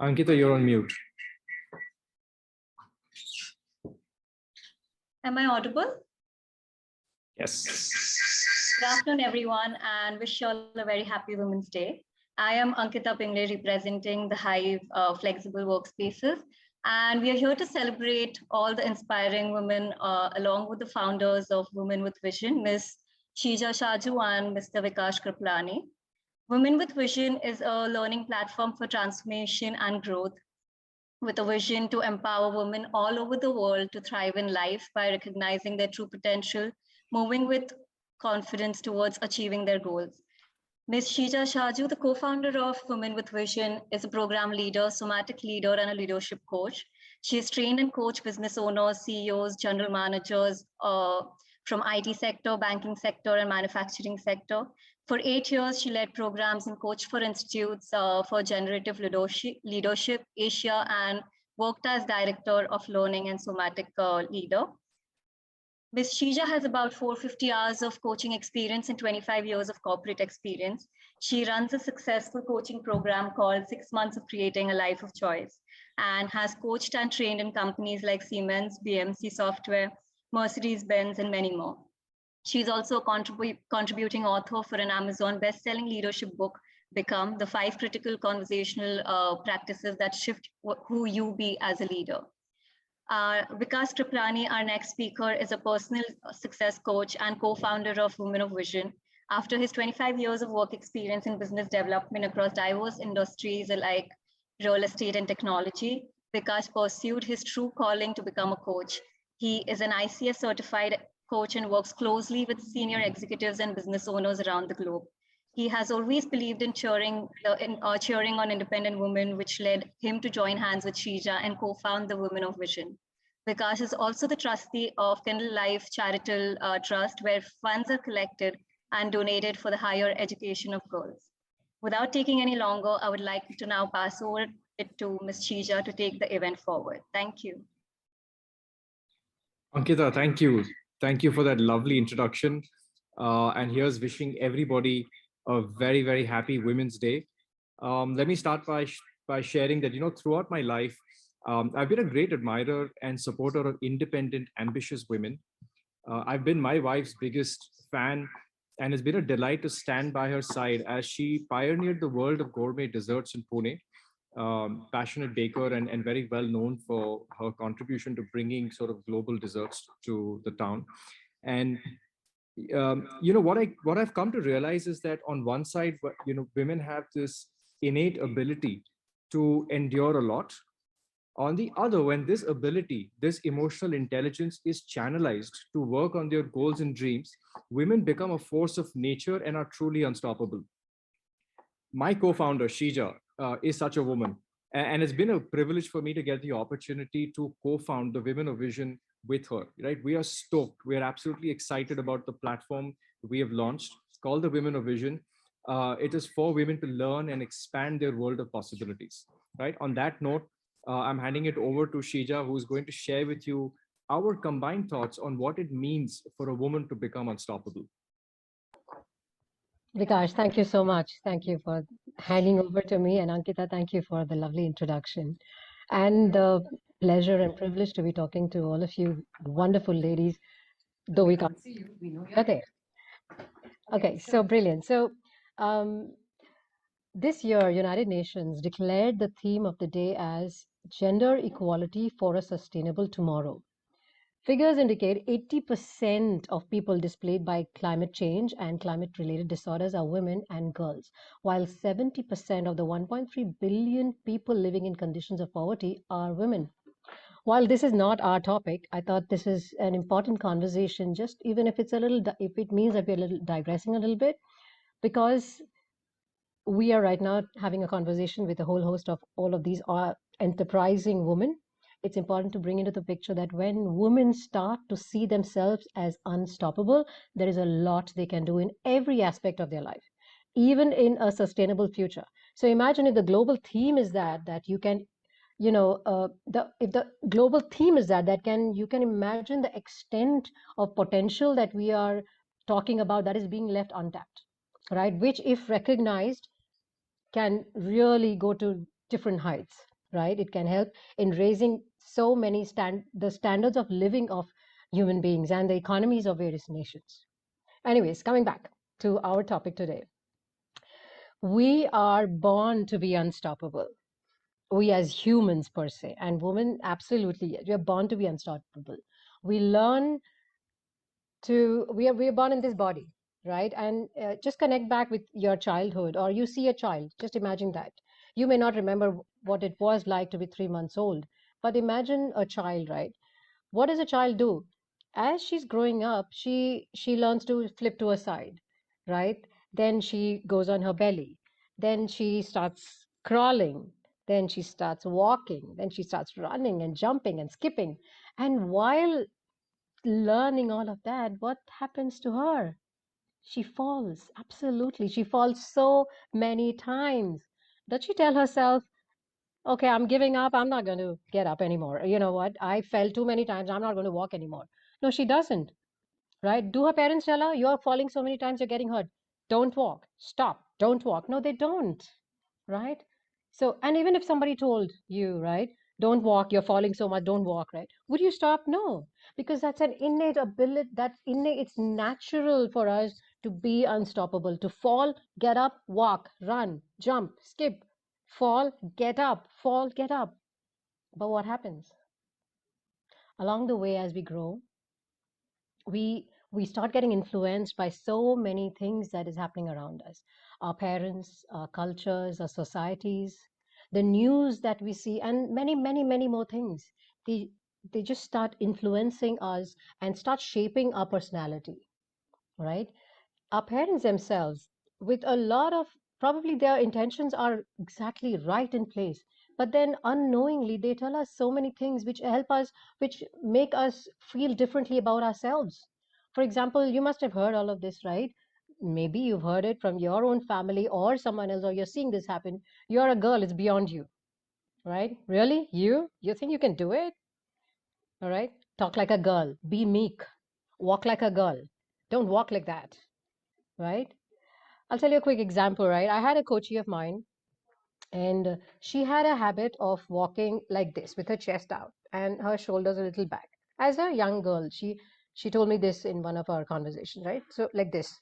Ankita, you're on mute. Am I audible? Yes. Good afternoon, everyone, and wish you all a very happy Women's Day. I am Ankita Pingle, representing the Hive Flexible Workspaces, and we are here to celebrate all the inspiring women, along with the founders of Women with Vision, Ms. Shija Shaju and Mr. Vikash Kriplani. Women with Vision is a learning platform for transformation and growth, with a vision to empower women all over the world to thrive in life by recognizing their true potential, moving with confidence towards achieving their goals. Ms. Shija Shaju, the co-founder of Women with Vision, is a program leader, somatic leader, and a leadership coach. She has trained and coached business owners, CEOs, general managers from IT sector, banking sector, and manufacturing sector. For 8 years, she led programs and coached for institutes for generative leadership Asia, and worked as director of learning and somatic leader. Ms. Shija has about 450 hours of coaching experience and 25 years of corporate experience. She runs a successful coaching program called 6 Months of Creating a Life of Choice, and has coached and trained in companies like Siemens, BMC Software, Mercedes-Benz, and many more. She's also a contributing author for an Amazon best-selling leadership book, Become: The 5 Critical Conversational Practices That Shift Who You Be as a Leader. Vikash Kriplani, our next speaker, is a personal success coach and co-founder of Women of Vision. After his 25 years of work experience in business development across diverse industries like real estate and technology, Vikash pursued his true calling to become a coach. He is an ICS certified coach and works closely with senior executives and business owners around the globe. He has always believed in cheering on independent women, which led him to join hands with Shija and co-found the Women of Vision. Vikash is also the trustee of Kindle Life Charitable Trust, where funds are collected and donated for the higher education of girls. Without taking any longer, I would like to now pass over it to Ms. Shija to take the event forward. Thank you. Ankita, thank you. Thank you for that lovely introduction. And here's wishing everybody a very, very happy Women's Day. Let me start by sharing that, throughout my life, I've been a great admirer and supporter of independent, ambitious women. I've been my wife's biggest fan, and it's been a delight to stand by her side as she pioneered the world of gourmet desserts in Pune. Passionate baker and very well known for her contribution to bringing sort of global desserts to the town. And what I've come to realize is that on one side, women have this innate ability to endure a lot. On the other, when this ability, this emotional intelligence is channelized to work on their goals and dreams, women become a force of nature and are truly unstoppable. My co-founder, Shija, is such a woman. And it's been a privilege for me to get the opportunity to co-found the Women of Vision with her, right? We are stoked. We are absolutely excited about the platform we have launched called the Women of Vision. It is for women to learn and expand their world of possibilities, right? On that note, I'm handing it over to Shija, who's going to share with you our combined thoughts on what it means for a woman to become unstoppable. Vikash, thank you so much. Thank you for handing over to me. And Ankita, thank you for the lovely introduction. And the pleasure and privilege to be talking to all of you wonderful ladies. Though we can't see you, we know you're there. Okay, so brilliant. So this year, United Nations declared the theme of the day as Gender Equality for a Sustainable Tomorrow. Figures indicate 80% of people displaced by climate change and climate-related disorders are women and girls, while 70% of the 1.3 billion people living in conditions of poverty are women. While this is not our topic, I thought this is an important conversation, just even if it's if it means that we're a little digressing a little bit, because we are right now having a conversation with a whole host of all of these enterprising women. It's important to bring into the picture that when women start to see themselves as unstoppable, there is a lot they can do in every aspect of their life, even in a sustainable future. So imagine if the global theme is that you can, if the global theme is that you can imagine the extent of potential that we are talking about that is being left untapped, right? Which, if recognized, can really go to different heights, right? It can help in raising so many the standards of living of human beings and the economies of various nations. Anyways, coming back to our topic today, we are born to be unstoppable. We as humans per se, and women absolutely, yes, we are born to be unstoppable. We learn to we are born in this body, right? And just connect back with your childhood, or you see a child, just imagine that. You may not remember what it was like to be 3 months old, but imagine a child, right? What does a child do? As she's growing up, she learns to flip to a side, right? Then she goes on her belly, then she starts crawling, then she starts walking, then she starts running and jumping and skipping. And while learning all of that, what happens to her? She falls. Absolutely. She falls so many times. Does she tell herself, okay, I'm giving up. I'm not going to get up anymore. You know what? I fell too many times. I'm not going to walk anymore. No, she doesn't, right? Do her parents tell her, you're falling so many times, you're getting hurt. Don't walk. Stop. Don't walk. No, they don't, right? So, and even if somebody told you, right, don't walk, you're falling so much, don't walk, right? Would you stop? No, because that's an innate ability, that's innate, it's natural for us to be unstoppable, to fall, get up, walk, run, jump, skip, fall, get up, fall, get up. But what happens? Along the way, as we grow, we start getting influenced by so many things that is happening around us, our parents, our cultures, our societies, the news that we see, and many more things. They just start influencing us and start shaping our personality, right? Our parents themselves, with a lot of, probably their intentions are exactly right in place, but then unknowingly they tell us so many things which help us, which make us feel differently about ourselves. For example, you must have heard all of this, right? Maybe you've heard it from your own family or someone else, or you're seeing this happen. You're a girl, it's beyond you, right? Really? You think you can do it? All right, talk like a girl, be meek, walk like a girl, don't walk like that, right? I'll tell you a quick example, right? I had a coachee of mine, and she had a habit of walking like this with her chest out and her shoulders a little back. As a young girl, she told me this in one of our conversations, right? So like this,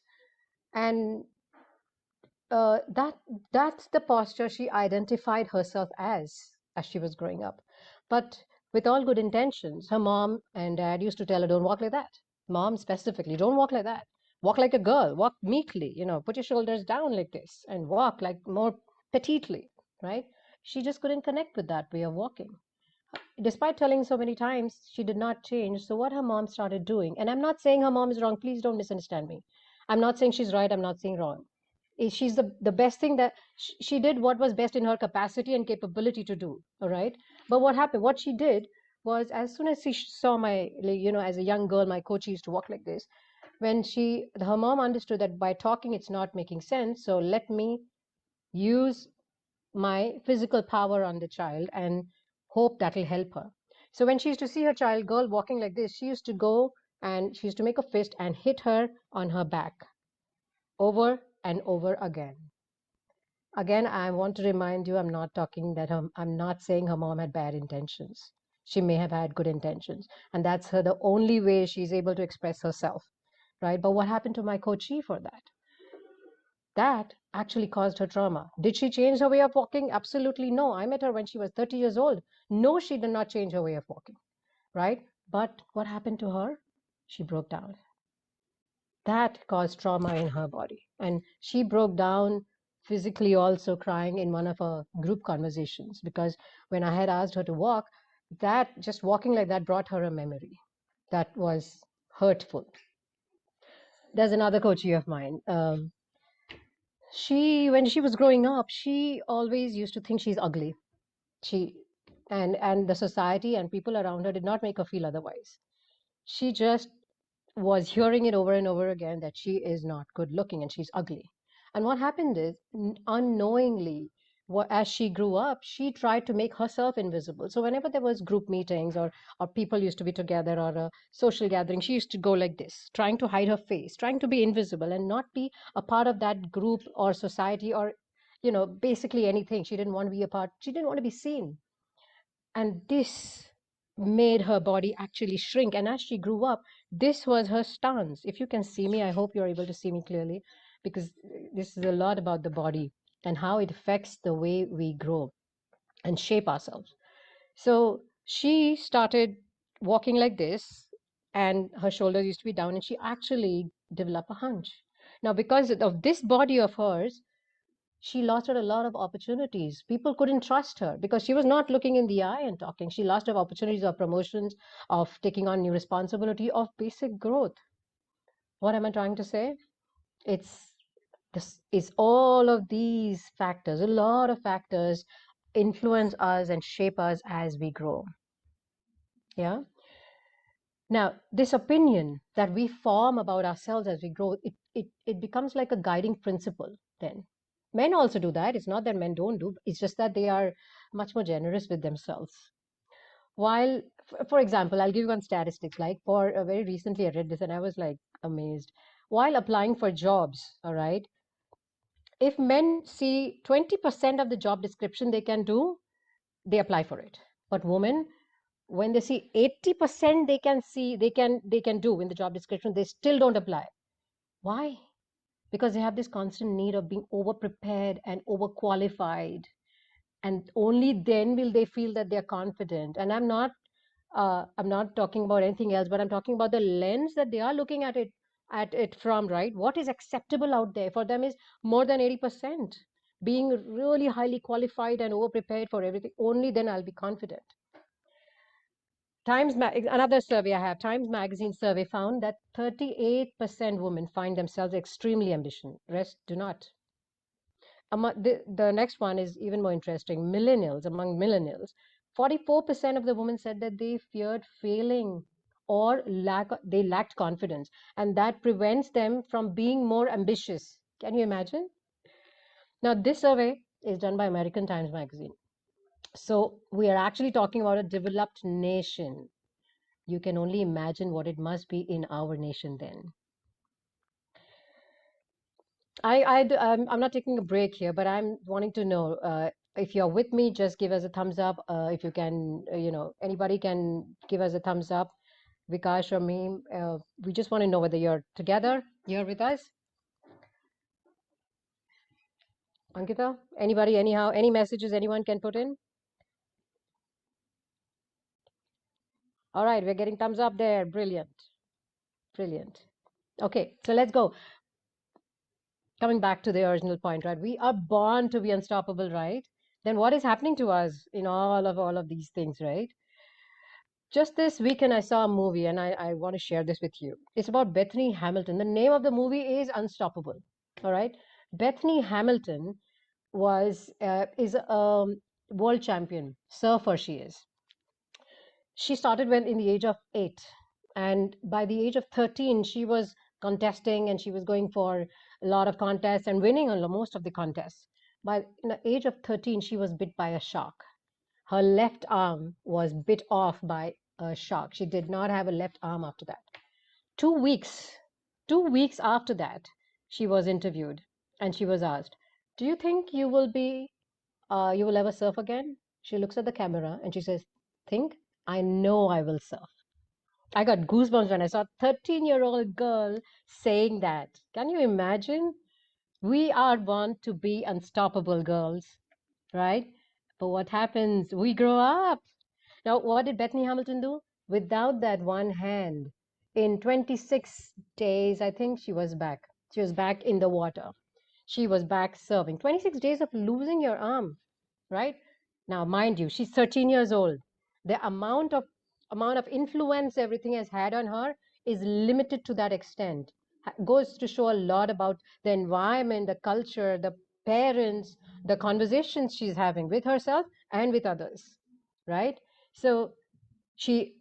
and that's the posture she identified herself as she was growing up. But with all good intentions, her mom and dad used to tell her, "Don't walk like that." Mom specifically, "Don't walk like that. Walk like a girl. Walk meekly. Put your shoulders down like this and walk like more petitely." Right? She just couldn't connect with that way of walking. Despite telling so many times, she did not change. So what her mom started doing, and I'm not saying her mom is wrong. Please don't misunderstand me. I'm not saying she's right. I'm not saying wrong. She's the best thing that she did what was best in her capacity and capability to do. All right. But what happened? What she did was, as soon as she saw my, as a young girl, my coach used to walk like this. When her mom understood that by talking, it's not making sense. So let me use my physical power on the child and hope that'll help her. So when she used to see her child girl walking like this, she used to go and she used to make a fist and hit her on her back over and over again. Again, I want to remind you, I'm not I'm not saying her mom had bad intentions. She may have had good intentions, and that's the only way she's able to express herself, right? But what happened to my coachee for that? That actually caused her trauma. Did she change her way of walking? Absolutely no. I met her when she was 30 years old. No, she did not change her way of walking, right? But what happened to her? She broke down. That caused trauma in her body. And she broke down physically, also crying in one of our group conversations, because when I had asked her to walk, that just walking like that brought her a memory that was hurtful. There's another coachee of mine. When she was growing up, she always used to think she's ugly. She and the society and people around her did not make her feel otherwise. She just was hearing it over and over again that she is not good looking and she's ugly. And what happened is, unknowingly, as she grew up, she tried to make herself invisible. So whenever there was group meetings, or people used to be together, or a social gathering, she used to go like this, trying to hide her face, trying to be invisible and not be a part of that group or society, or basically anything. She didn't want to be a part. She didn't want to be seen. And this made her body actually shrink. And as she grew up, this was her stance. If you can see me, I hope you're able to see me clearly, because this is a lot about the body and how it affects the way we grow and shape ourselves. So she started walking like this, and her shoulders used to be down, and she actually developed a hunch. Now, because of this body of hers, she lost out a lot of opportunities. People couldn't trust her because she was not looking in the eye and talking. She lost out opportunities of promotions, of taking on new responsibility, of basic growth. What am I trying to say? It's this is all of these factors, a lot of factors influence us and shape us as we grow. Yeah. Now, this opinion that we form about ourselves as we grow, it becomes like a guiding principle then. Men also do that. It's not that men don't do, it's just that they are much more generous with themselves. While, for example, I'll give you one statistics, like for very recently I read this and I was like amazed. While applying for jobs, all right, if men see 20% of the job description they can do, they apply for it. But women, when they see 80% they can do in the job description, they still don't apply. Why? Because they have this constant need of being over prepared and overqualified, and only then will they feel that they're confident. And I'm not talking about anything else, but I'm talking about the lens that they are looking at it from, right? What is acceptable out there for them is more than 80%. Being really highly qualified and over prepared for everything, only then I'll be confident. Another survey I have, Times Magazine survey found that 38% women find themselves extremely ambitious. Rest do not. The next one is even more interesting. Among millennials, 44% of the women said that they feared failing or they lacked confidence, and that prevents them from being more ambitious. Can you imagine? Now, this survey is done by American Times Magazine. So we are actually talking about a developed nation. You can only imagine what it must be in our nation then. I'm not taking a break here, but I'm wanting to know if you're with me, just give us a thumbs up. If you can, anybody can give us a thumbs up. Vikash or me, we just want to know whether you're together, you're with us. Ankita, anybody, anyhow, any messages anyone can put in? All right, we're getting thumbs up there. Brilliant. Brilliant. Okay, so let's go. Coming back to the original point, right? We are born to be unstoppable, right? Then what is happening to us in all of these things, right? Just this weekend, I saw a movie, and I want to share this with you. It's about Bethany Hamilton. The name of the movie is Unstoppable. All right. Bethany Hamilton is a world champion surfer. She is. She started when in the age of 8, and by the age of 13, she was contesting, and she was going for a lot of contests and winning most of the contests. By the age of 13, she was bit by a shark. Her left arm was bit off by a shark. She did not have a left arm after that. 2 weeks, 2 weeks after that, she was interviewed, and she was asked, "Do you think you will ever surf again?" She looks at the camera and she says, "Think? I know I will surf." I got goosebumps when I saw a 13-year-old girl saying that. Can you imagine? We are born to be unstoppable, girls, right? But what happens? We grow up. Now, what did Bethany Hamilton do? Without that one hand, in 26 days, I think she was back. She was back in the water. She was back serving. 26 days of losing your arm, right? Now, mind you, she's 13 years old. The amount of influence everything has had on her is limited to that extent. Goes to show a lot about the environment, the culture, the parents, the conversations she's having with herself and with others, right? So she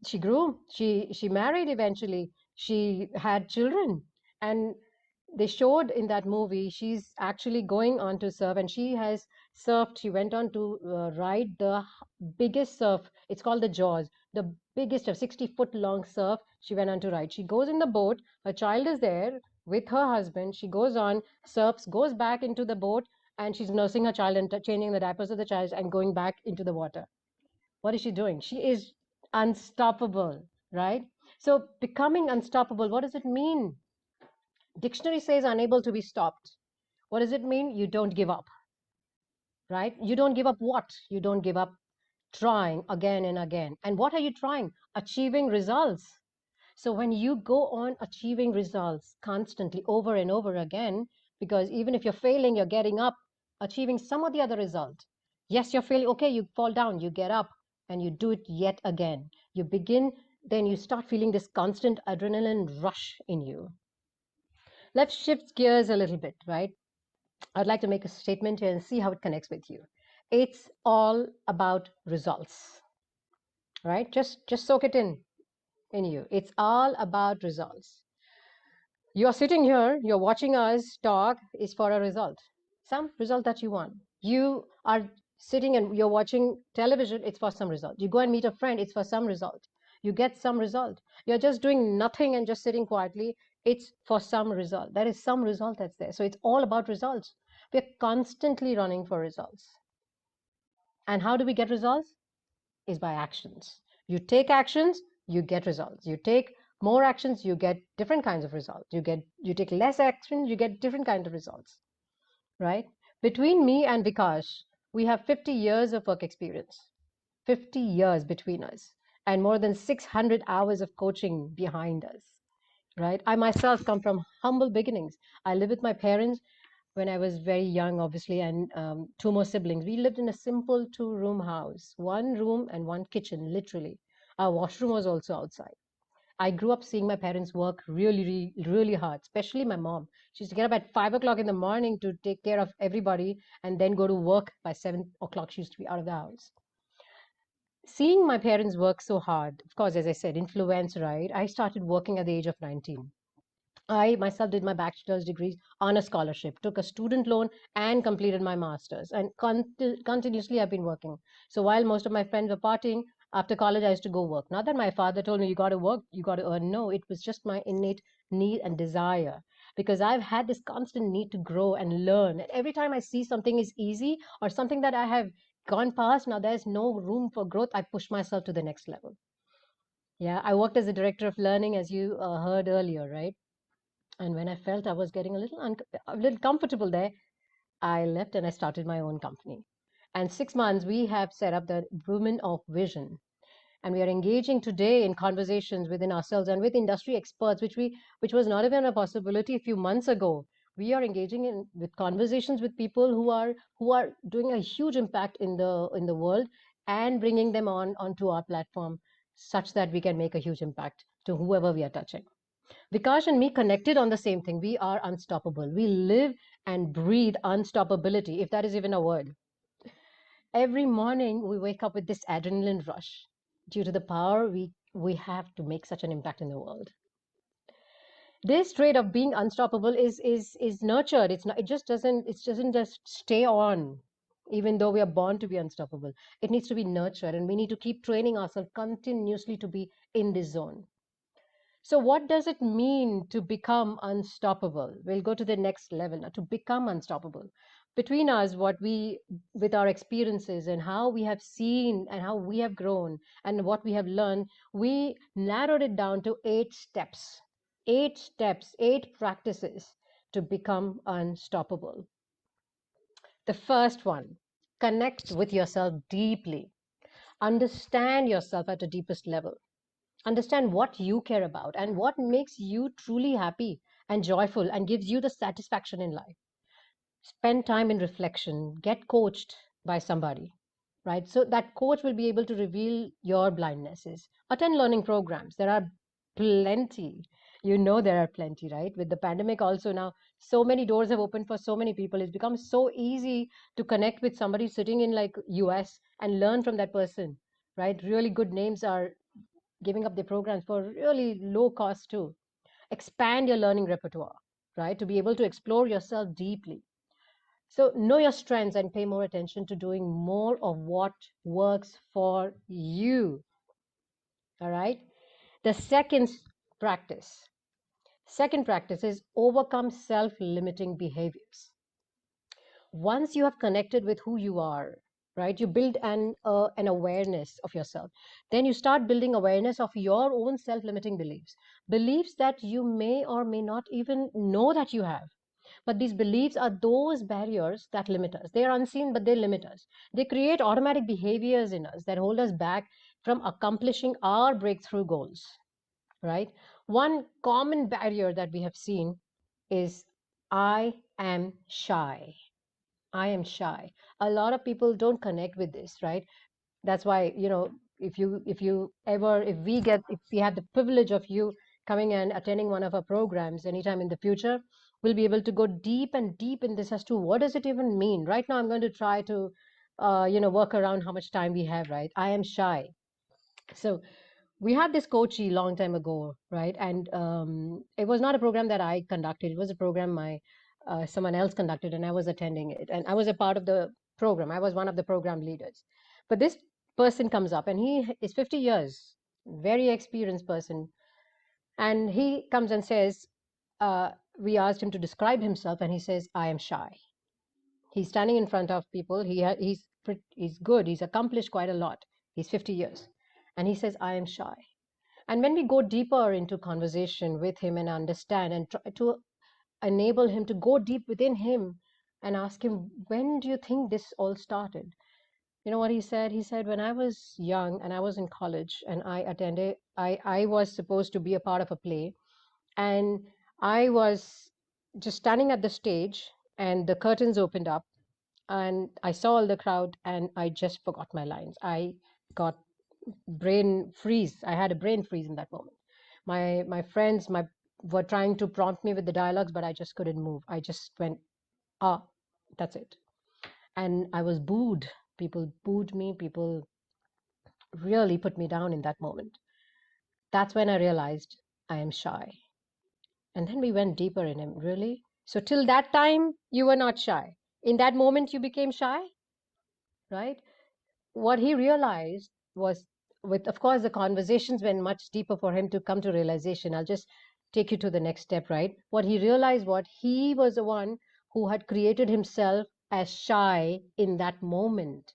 she grew. She married eventually. She had children, and they showed in that movie she's actually going on to surf, and she has surfed. She went on to ride the biggest surf. It's called the Jaws, the biggest of 60-foot long surf. She went on to ride. She goes in the boat. Her child is there with her husband. She goes on, surfs, goes back into the boat, and she's nursing her child and changing the diapers of the child and going back into the water. What is she doing? She is unstoppable, right? So becoming unstoppable, what does it mean? Dictionary says unable to be stopped. What does it mean? You don't give up, right? You don't give up what? You don't give up trying again and again. And what are you trying? Achieving results. So when you go on achieving results constantly over and over again, because even if you're failing, you're getting up, achieving some of the other result. Yes, you're failing. Okay, you fall down, you get up, and you do it yet again. You begin, then you start feeling this constant adrenaline rush in you. Let's shift gears a little bit, right? I'd like to make a statement here and see how it connects with you. It's all about results, right? Just soak it in you. It's all about results. You're sitting here, you're watching us talk is for a result, some result that you want. You are sitting and you're watching television, it's for some result. You go and meet a friend, it's for some result. You get some result. You're just doing nothing and just sitting quietly, it's for some result. There is some result that's there. So it's all about results. We're constantly running for results. And how do we get results? Is by actions. You take actions, you get results. You take more actions, you get different kinds of results. You take less action, you get different kinds of results, right? Between me and Vikash, we have 50 years of work experience, 50 years between us, and more than 600 hours of coaching behind us, right? I myself come from humble beginnings. I live with my parents when I was very young, obviously, and two more siblings. We lived in a simple two-room house, one room and one kitchen, literally. Our washroom was also outside. I grew up seeing my parents work really, really hard, especially my mom. She used to get up at 5 o'clock in the morning to take care of everybody and then go to work by 7 o'clock. She used to be out of the house. Seeing my parents work so hard, of course, as I said, influence, right? I started working at the age of 19. I myself did my bachelor's degrees on a scholarship, took a student loan, and completed my master's. And continuously, I've been working. So while most of my friends were partying, after college, I used to go work. Not that my father told me, you got to work, you got to earn. No, it was just my innate need and desire. Because I've had this constant need to grow and learn. And every time I see something is easy or something that I have gone past, now there's no room for growth, I push myself to the next level. Yeah, I worked as a director of learning, as you heard earlier, right? And when I felt I was getting a little comfortable there, I left and I started my own company. And 6 months, we have set up the Women of Vision. And we are engaging today in conversations within ourselves and with industry experts, which was not even a possibility a few months ago. We are engaging in with conversations with people who are doing a huge impact in the world and bringing them onto our platform such that we can make a huge impact to whoever we are touching. Vikash and me connected on the same thing. We are unstoppable. We live and breathe unstoppability, if that is even a word. Every morning we wake up with this adrenaline rush due to the power we have to make such an impact in the world. This trait of being unstoppable is nurtured. It's not, it doesn't just stay on, even though we are born to be unstoppable. It needs to be nurtured, and we need to keep training ourselves continuously to be in this zone. So what does it mean to become unstoppable? We'll go to the next level now, to become unstoppable. Between us, with our experiences and how we have seen and how we have grown and what we have learned, we narrowed it down to 8 steps, 8 steps, 8 practices to become unstoppable. The first one, connect with yourself deeply. Understand yourself at the deepest level. Understand what you care about and what makes you truly happy and joyful and gives you the satisfaction in life. Spend time in reflection, get coached by somebody, right? So that coach will be able to reveal your blindnesses. Attend learning programs. There are plenty. You know, there are plenty, right? With the pandemic also now, so many doors have opened for so many people. It's become so easy to connect with somebody sitting in like US and learn from that person, right? Really good names are giving up their programs for really low cost too. Expand your learning repertoire, right? To be able to explore yourself deeply. So know your strengths and pay more attention to doing more of what works for you. All right. The practice. Second practice is overcome self-limiting behaviors. Once you have connected with who you are, right, you build an awareness of yourself. Then you start building awareness of your own self-limiting beliefs, beliefs that you may or may not even know that you have. But these beliefs are those barriers that limit us. They are unseen, but they limit us. They create automatic behaviors in us that hold us back from accomplishing our breakthrough goals, right? One common barrier that we have seen is I am shy. I am shy. A lot of people don't connect with this, right? That's why, if we have the privilege of you coming and attending one of our programs anytime in the future, we'll be able to go deep and deep in this as to what does it even mean. Right now, I'm going to try to, work around how much time we have, right? I am shy. So we had this coachee long time ago, right? And it was not a program that I conducted. It was a program my someone else conducted, and I was attending it, and I was a part of the program. I was one of the program leaders. But this person comes up, and he is 50 years, very experienced person, and he comes and says, we asked him to describe himself, and he says, "I am shy." He's standing in front of people. He's good. He's accomplished quite a lot. He's 50 years, and he says, "I am shy." And when we go deeper into conversation with him and understand and try to enable him to go deep within him and ask him, when do you think this all started? You know what he said? He said, when I was young and I was in college and I was supposed to be a part of a play, and I was just standing at the stage and the curtains opened up and I saw all the crowd and I just forgot my lines. I got brain freeze. I had a brain freeze in that moment. My friends were trying to prompt me with the dialogues, but I just couldn't move. I just went, ah, that's it. And I was booed. People booed me. People really put me down in that moment. That's when I realized I am shy. And then we went deeper in him. Really? So till that time, you were not shy. In that moment, you became shy, right? What he realized was, with of course the conversations went much deeper for him to come to realization. I'll just take you to the next step, right? What he realized, what he was the one who had created himself as shy in that moment,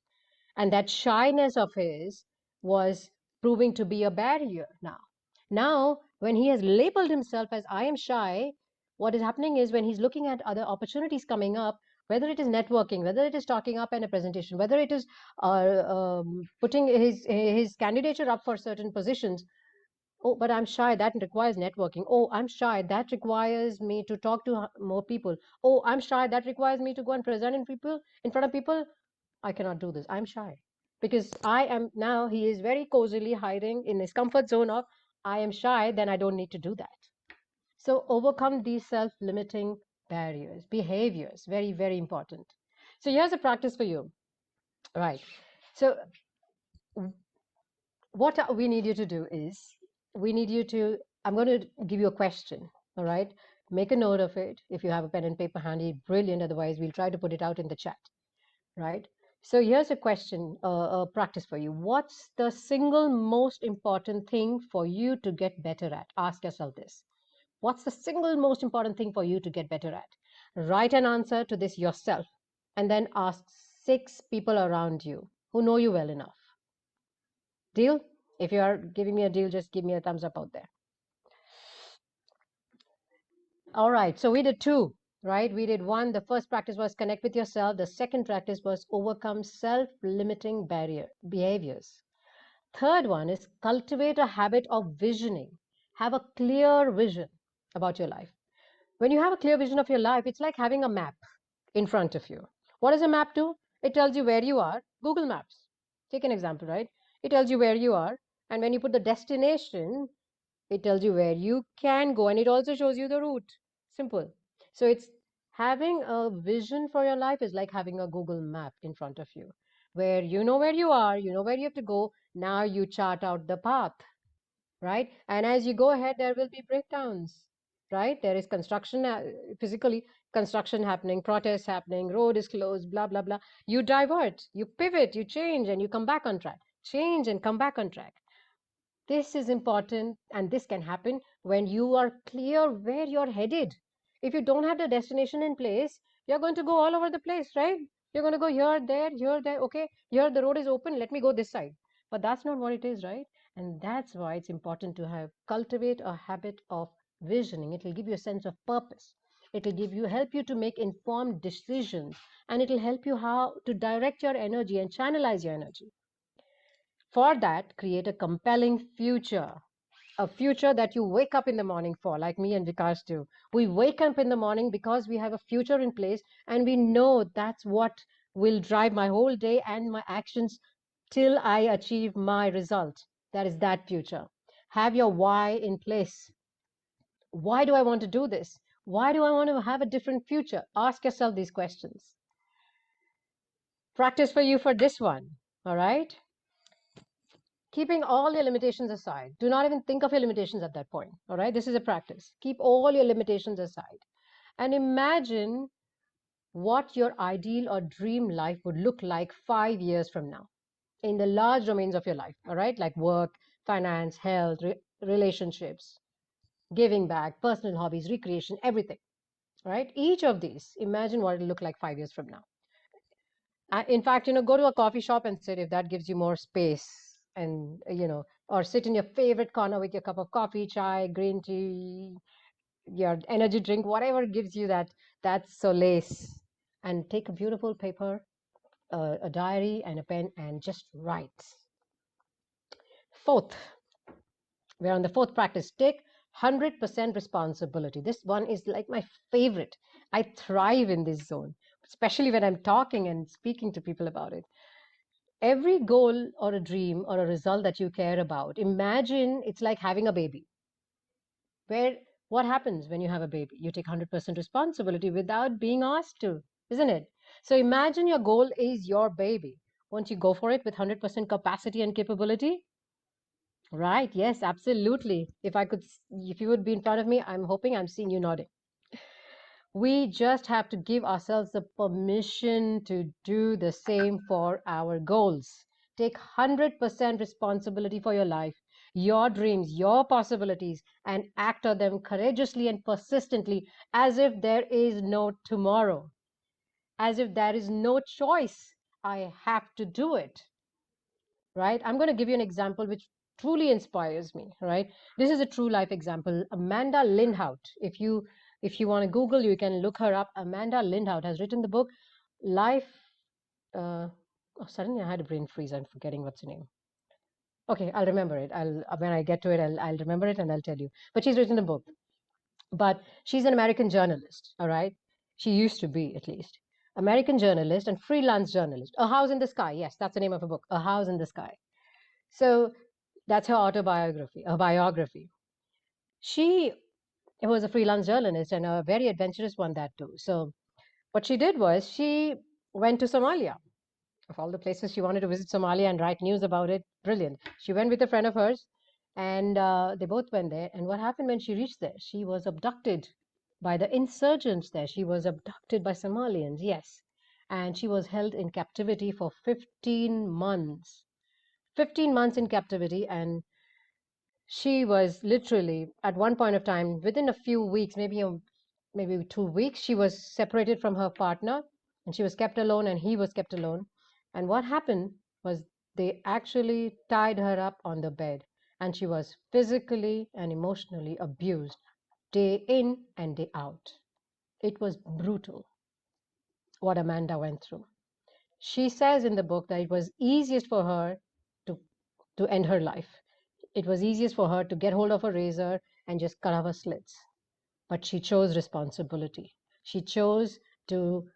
and that shyness of his was proving to be a barrier. Now when he has labeled himself as I am shy, what is happening is when he's looking at other opportunities coming up, whether it is networking, whether it is talking up in a presentation, whether it is putting his candidature up for certain positions. Oh, but I'm shy. That requires networking. Oh, I'm shy. That requires me to talk to more people. Oh, I'm shy. That requires me to go and present in front of people. I cannot do this. I'm shy because I am now. He is very cozily hiding in his comfort zone of I am shy. Then I don't need to do that. So overcome these self-limiting barriers, behaviors. Very, very important. So here's a practice for you. Right. So what we need you to do is I'm going to give you a question. All right. Make a note of it. If you have a pen and paper handy, brilliant. Otherwise, we'll try to put it out in the chat. Right. So here's a question, a practice for you. What's the single most important thing for you to get better at? Ask yourself this. What's the single most important thing for you to get better at? Write an answer to this yourself and then ask 6 people around you who know you well enough. Deal? If you are giving me a deal, just give me a thumbs up out there. All right, so we did 2, right? We did 1. The first practice was connect with yourself. The second practice was overcome self-limiting behaviors. Third one is cultivate a habit of visioning. Have a clear vision about your life. When you have a clear vision of your life, it's like having a map in front of you. What does a map do? It tells you where you are. Google Maps. Take an example, right? It tells you where you are. And when you put the destination, it tells you where you can go. And it also shows you the route. Simple. So it's having a vision for your life is like having a Google map in front of you, where you know where you are, you know where you have to go. Now you chart out the path, right? And as you go ahead, there will be breakdowns, right? There is construction, physically construction happening, protests happening, road is closed, blah, blah, blah. You divert, you pivot, you change, and you come back on track. Change and come back on track. This is important, and this can happen when you are clear where you're headed. If you don't have the destination in place, You're going to go all over the place, right? You're going to go here, there, here, there. Okay, here the road is open. Let me go this side. But that's not what it is, right? And that's why it's important to have cultivate a habit of visioning. It will give you a sense of purpose. It will help you to make informed decisions, and it will help you how to direct your energy and channelize your energy. For that, create a compelling future, a future that you wake up in the morning for, like me and Vikas do. We wake up in the morning because we have a future in place, and we know that's what will drive my whole day and my actions till I achieve my result. That is that future. Have your why in place. Why do I want to do this? Why do I want to have a different future? Ask yourself these questions. Practice for you for this one, all right? Keeping all your limitations aside. Do not even think of your limitations at that point. All right. This is a practice. Keep all your limitations aside and imagine what your ideal or dream life would look like 5 years from now in the large domains of your life. All right. Like work, finance, health, relationships, giving back, personal hobbies, recreation, everything. All right. Each of these, imagine what it'll look like 5 years from now. In fact, go to a coffee shop and sit if that gives you more space, and or sit in your favorite corner with your cup of coffee, chai, green tea, your energy drink, whatever gives you that solace, and take a beautiful paper, a diary and a pen, and just write. Fourth, we're on the fourth practice. Take 100% responsibility. This one is like my favorite. I thrive in this zone, especially when I'm talking and speaking to people about it. Every goal or a dream or a result that you care about, imagine it's like having a baby. Where what happens when you have a baby? You take 100% responsibility without being asked to, isn't it? So imagine your goal is your baby. Won't you go for it with 100% capacity and capability? Right, yes, absolutely. If you would be in front of me, I'm hoping I'm seeing you nodding. We just have to give ourselves the permission to do the same for our goals. Take 100% responsibility for your life, your dreams, your possibilities, and act on them courageously and persistently as if there is no tomorrow, as if there is no choice. I have to do it. Right? I'm going to give you an example which truly inspires me. Right? This is a true life example. Amanda Lindhout. If you want to Google, you can look her up. Amanda Lindhout has written the book Life. Suddenly I had a brain freeze. I'm forgetting what's her name. Okay, I'll remember it. When I get to it, I'll remember it and I'll tell you. But she's written a book. But she's an American journalist. All right, she used to be, at least. American journalist and freelance journalist. A House in the Sky. Yes, that's the name of her book. A House in the Sky. So that's her autobiography, a biography. She was a freelance journalist and a very adventurous one, that too. So what she did was she went to Somalia. Of all the places she wanted to visit Somalia and write news about it, brilliant. She went with a friend of hers, and they both went there. And what happened when she reached there? She was abducted by the insurgents there. She was abducted by Somalians, yes. And she was held in captivity for 15 months. 15 months in captivity, and she was literally at one point of time, within a few weeks, maybe 2 weeks, she was separated from her partner, and she was kept alone, and he was kept alone. And what happened was they actually tied her up on the bed, and she was physically and emotionally abused day in and day out. It was brutal what Amanda went through. She says in the book that it was easiest for her to end her life. It was easiest for her to get hold of a razor and just cut off her slits. But she chose responsibility. She chose to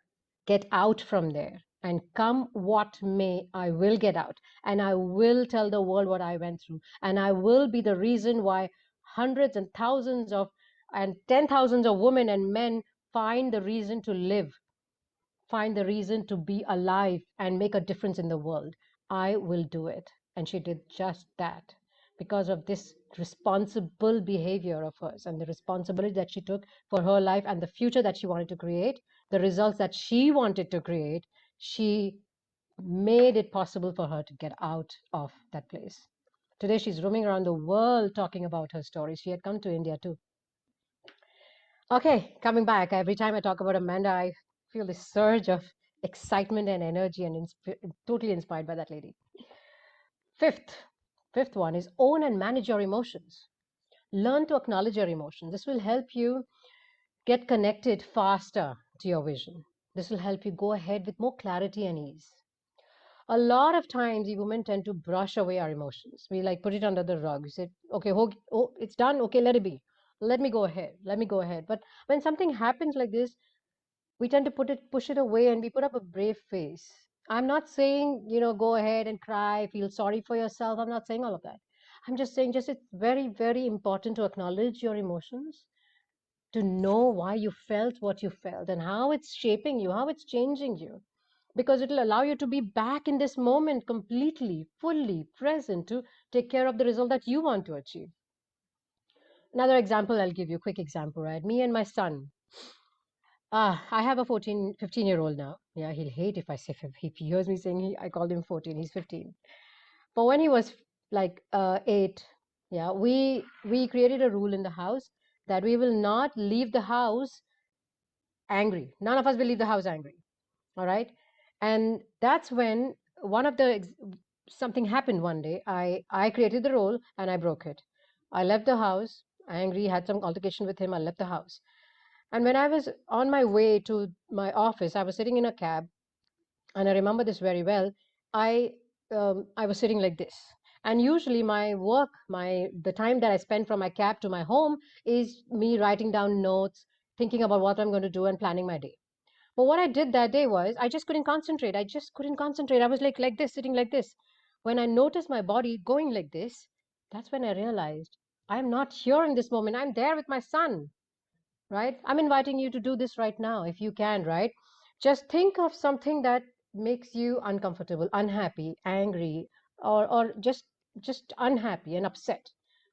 get out from there. And come what may, I will get out. And I will tell the world what I went through. And I will be the reason why hundreds and thousands of and 10,000s of women and men find the reason to live, find the reason to be alive and make a difference in the world. I will do it. And she did just that because of this responsible behavior of hers and the responsibility that she took for her life and the future that she wanted to create, the results that she wanted to create. She made it possible for her to get out of that place. Today, she's roaming around the world talking about her story. She had come to India too. Okay, coming back. Every time I talk about Amanda, feel this surge of excitement and energy and totally inspired by that lady. Fifth, fifth one is own and manage your emotions. Learn to acknowledge your emotions. This will help you get connected faster to your vision. This will help you go ahead with more clarity and ease. A lot of times, we women tend to brush away our emotions. We like put it under the rug. We say, okay, oh, it's done. Okay, let it be. Let me go ahead. Let me go ahead. But when something happens like this, we tend to push it away, and we put up a brave face. I'm not saying, go ahead and cry, feel sorry for yourself. I'm not saying all of that. I'm just saying, just it's very, very important to acknowledge your emotions, to know why you felt what you felt and how it's shaping you, how it's changing you, because it'll allow you to be back in this moment completely, fully present to take care of the result that you want to achieve. Another example I'll give you, a quick example, right? Me and my son. I have a 15-year-old now. Yeah, he'll hate if I say, if he hears me saying I called him 14, he's 15. But when he was like 8, yeah, we created a rule in the house that we will not leave the house angry. None of us will leave the house angry. All right. And that's when something happened one day. I created the rule and I broke it. I left the house angry, had some altercation with him. I left the house. And when I was on my way to my office, I was sitting in a cab, and I remember this very well. I was sitting like this, and usually my work, the time that I spend from my cab to my home is me writing down notes, thinking about what I'm going to do, and planning my day. But what I did that day was I just couldn't concentrate. I just couldn't concentrate. I was like this, sitting like this. When I noticed my body going like this, that's when I realized I'm not here in this moment. I'm there with my son, right? I'm inviting you to do this right now if you can, right? Just think of something that makes you uncomfortable, unhappy, angry, or just unhappy and upset.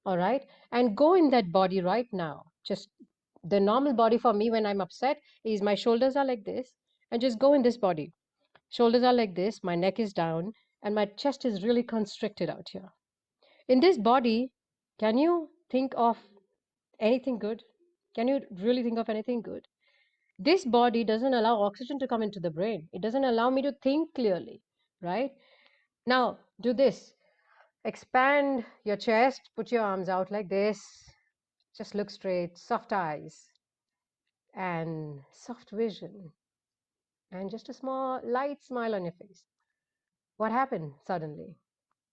All right? And go in that body right now. Just the normal body for me when I'm upset is my shoulders are like this, and just go in this body. Shoulders are like this, my neck is down, and my chest is really constricted out here. In this body, can you think of anything good? Can you really think of anything good? This body doesn't allow oxygen to come into the brain. It doesn't allow me to think clearly, right? Now, do this. Expand your chest, put your arms out like this. Just look straight, soft eyes, and soft vision, and just a small, light smile on your face. What happened suddenly?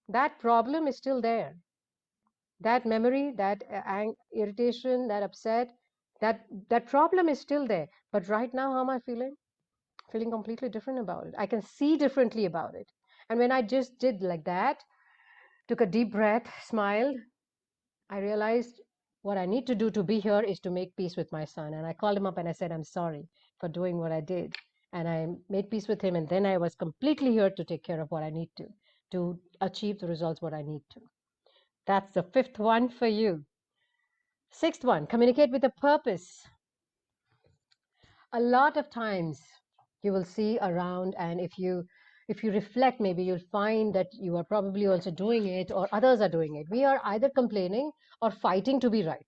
That problem is still there. That memory, that irritation, that upset, that problem is still there. But right now, how am I feeling? Feeling completely different about it. I can see differently about it. And when I just did like that, took a deep breath, smiled, I realized what I need to do to be here is to make peace with my son. And I called him up and I said, I'm sorry for doing what I did. And I made peace with him. And then I was completely here to take care of what I need to achieve the results what I need to. That's the fifth one for you. Sixth one, communicate with a purpose. A lot of times you will see around, and if you reflect, maybe you'll find that you are probably also doing it or others are doing it. We are either complaining or fighting to be right.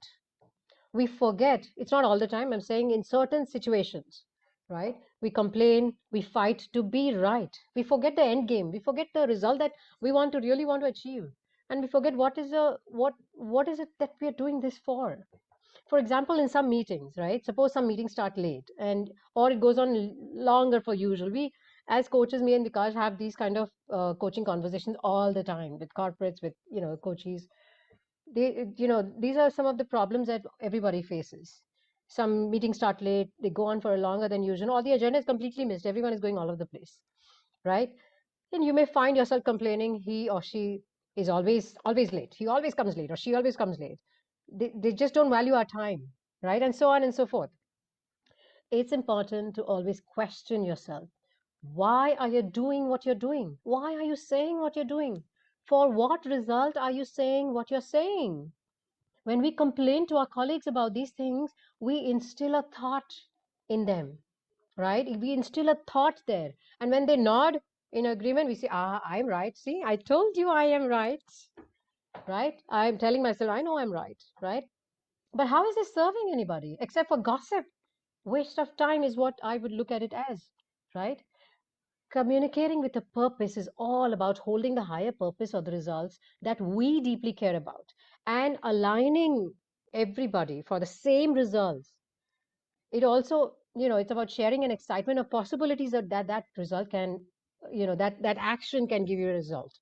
We forget, it's not all the time, I'm saying in certain situations, right? We complain, we fight to be right. We forget the end game. We forget the result that we really want to achieve. And we forget what is it that we are doing this for example, in some meetings, right? Suppose some meetings start late or it goes on longer for usual. We, as coaches, me and Vikash have these kind of coaching conversations all the time with corporates, with, coaches. These are some of the problems that everybody faces. Some meetings start late, they go on for longer than usual, or the agenda is completely missed. Everyone is going all over the place, right? And you may find yourself complaining, he or she is always late. He always comes late, or she always comes late. They just don't value our time, right? And so on and so forth. It's important to always question yourself. Why are you doing what you're doing? Why are you saying what you're doing? For what result are you saying what you're saying? When we complain to our colleagues about these things, we instill a thought in them, right? We instill a thought there. And when they nod in agreement, we say, I'm right. See, I told you I am right, right? I'm telling myself, I know I'm right, right? But how is this serving anybody except for gossip? Waste of time is what I would look at it as, right? Communicating with a purpose is all about holding the higher purpose or the results that we deeply care about and aligning everybody for the same results. It also, it's about sharing an excitement of possibilities that result can, that action can give you a result.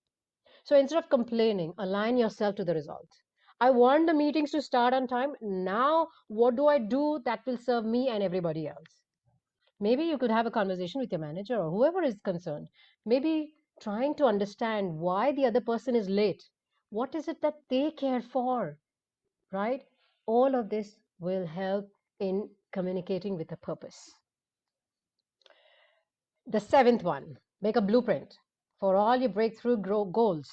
So instead of complaining, align yourself to the result. I want the meetings to start on time. Now, what do I do that will serve me and everybody else? Maybe you could have a conversation with your manager or whoever is concerned. Maybe trying to understand why the other person is late. What is it that they care for, right? All of this will help in communicating with a purpose. The seventh one, make a blueprint for all your breakthrough goals.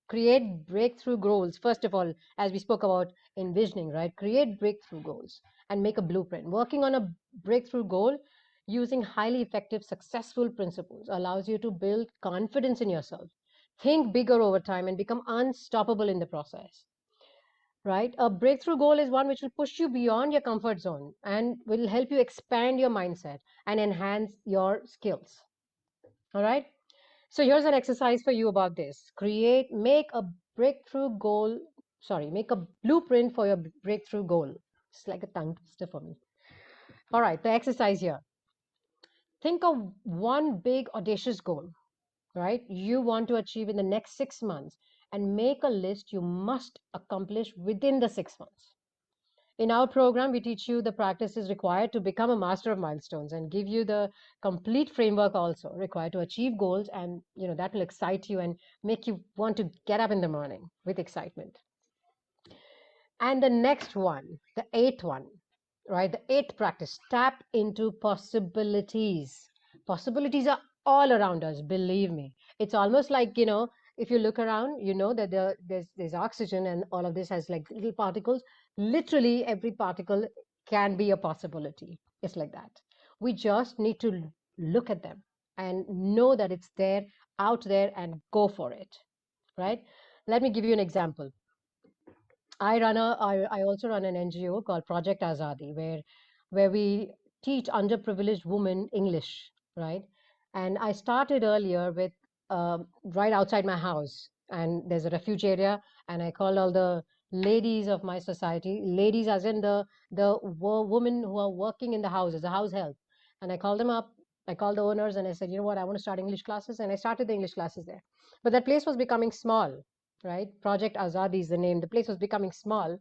Create breakthrough goals. First of all, as we spoke about envisioning, right? Create breakthrough goals and make a blueprint. Working on a breakthrough goal using highly effective, successful principles allows you to build confidence in yourself. Think bigger over time and become unstoppable in the process, right? A breakthrough goal is one which will push you beyond your comfort zone and will help you expand your mindset and enhance your skills. All right. So here's an exercise for you about this. Make a breakthrough goal. Sorry, make a blueprint for your breakthrough goal. It's like a tongue twister for me. All right, the exercise here. Think of one big audacious goal, right? You want to achieve in the next 6 months and make a list you must accomplish within the 6 months. In our program, we teach you the practices required to become a master of milestones and give you the complete framework also required to achieve goals. And, that will excite you and make you want to get up in the morning with excitement. And the next one, the eighth one, right? The eighth practice, tap into possibilities. Possibilities are all around us, believe me. It's almost like, if you look around, you know that there's oxygen and all of this has like little particles. Literally, every particle can be a possibility. It's like that. We just need to look at them and know that it's there, out there, and go for it, right? Let me give you an example. I also run an NGO called Project Azadi, where we teach underprivileged women English, right? And I started earlier with right outside my house, and there's a refuge area, and I called all the ladies of my society, ladies as in the women who are working in the houses, the house help, and I called them up. I called the owners and I said, you know what, I want to start English classes, and I started the English classes there. But that place was becoming small, right? Project Azadi is the name. The place was becoming small,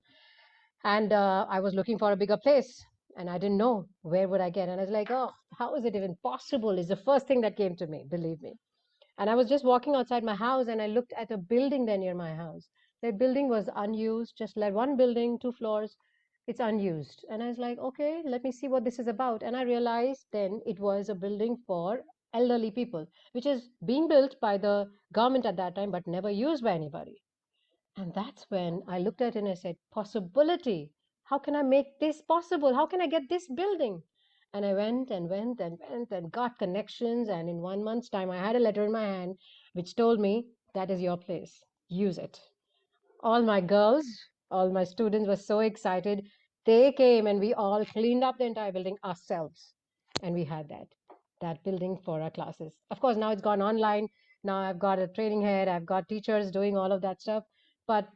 and I was looking for a bigger place, and I didn't know where would I get. And I was like, oh, how is it even possible? Is the first thing that came to me, believe me. And I was just walking outside my house, and I looked at a building there near my house. That building was unused, just like one building, 2 floors. It's unused. And I was like, okay, let me see what this is about. And I realized then it was a building for elderly people, which is being built by the government at that time, but never used by anybody. And that's when I looked at it and I said, possibility. How can I make this possible? How can I get this building? And I went and went and went and got connections. And in 1 month's time, I had a letter in my hand which told me, that is your place. Use it. All my girls, all my students were so excited. They came and we all cleaned up the entire building ourselves. And we had that building for our classes. Of course, now it's gone online. Now I've got a training head, I've got teachers doing all of that stuff. But